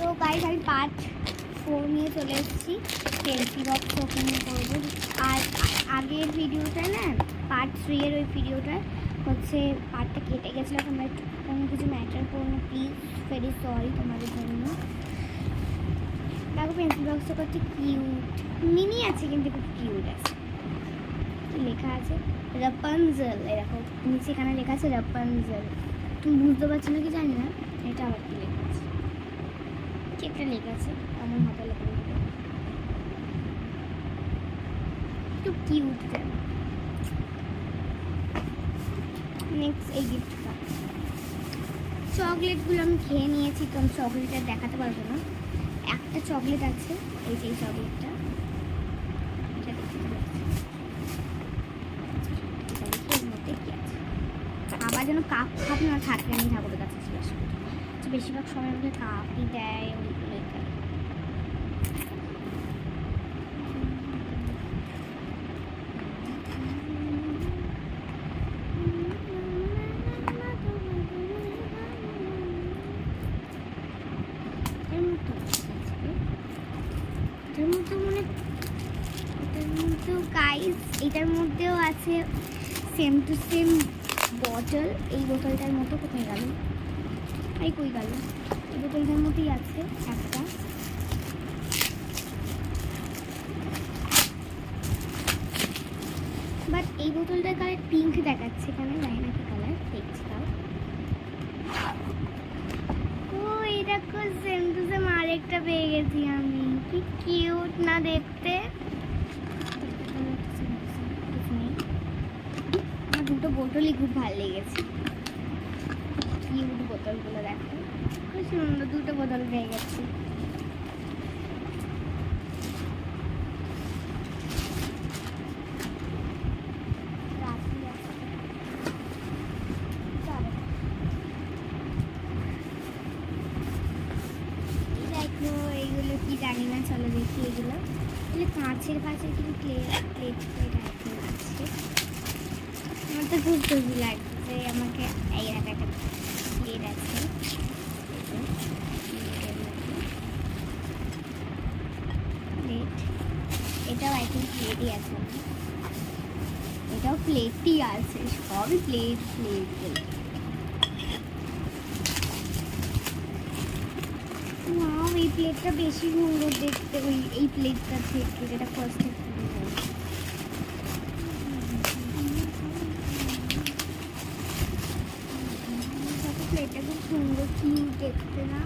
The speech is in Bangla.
তো গাইস আমি পার্ট 4 নিয়ে চলে এসেছি। পেন্সিল বক্স ওপেন করবো। আর আগের ভিডিওটা না পার্ট 3 এর ওই ভিডিওটা হচ্ছে পার্টটা কেটে গেছিলো, তোমরা কোনো কিছু ম্যাটার করো না, প্লিজ ভেরি সরি তোমাদের জন্য। দেখো পেন্সিল বক্সটা করতে কিউট, মিনি আছে কিন্তু খুব কিউট আছে। লেখা আছে রাপানজেল, এরকম নিচে এখানে লেখা আছে রাপানজেল। তুমি বুঝতে পারছো না কি জানি না, এটা আবার কি লেখা আছে, কি একটা লেখা আছে এমন হাতে লেখা খুব কিউট। নেক্সট এই গিফটটা, চকলেটগুলো আমি খেয়ে নিয়েছি, তো আমি চকলেটটা দেখাতে পারবো না। একটা চকলেট আছে, এই যে এই চকলেটটা, এটা দেখতে পাচ্ছি। এর মধ্যে কি আছে, আবার যেন কাপ ফাপ না থাকে, আমি ঠাকুরের কাছে বেশিরভাগ সময় আমাকে কাপই দেয়, ওইগুলোই দেয়। এটার মধ্যেও আছে সেম টু সেম বটল। এই বোতলটার মতো কোথায় গেল, এই কই গেল, এই বোতলটার মতোই আছে একটা। বাট এই বোতলটার কালার পিঙ্ক দেখাচ্ছে, এখানে জানি না কি কালার, দেখছি তাও। ও এই দেখো সেম টু সেম আরেকটা পেয়ে গেছি আমি, কি কিউট না দেখতে। আমার দুটো বোতলই খুব ভালো লেগেছে, কিউট বোতলগুলো দেখো, খুব সুন্দর। দুটো বোতল পেয়ে গেছি। দেখো এইগুলো কি জানি না, চলো দেখি। এগুলো কাঁচের কিন্তু প্লেট আছে। আমার তো খুব খুশি লাগছে, আমাকে এই একটা প্লেট আছে, প্লেট, এটাও আই থিঙ্ক প্লেটই আছে, এটাও প্লেটই আছে, সবই প্লেট প্লেট প্লেট। এই প্লেটটা বেশি সুন্দর দেখতে, ওই এই প্লেটটা থেকে যেটা ফার্স্টে প্লেটটা খুব সুন্দর কিউট দেখতে না।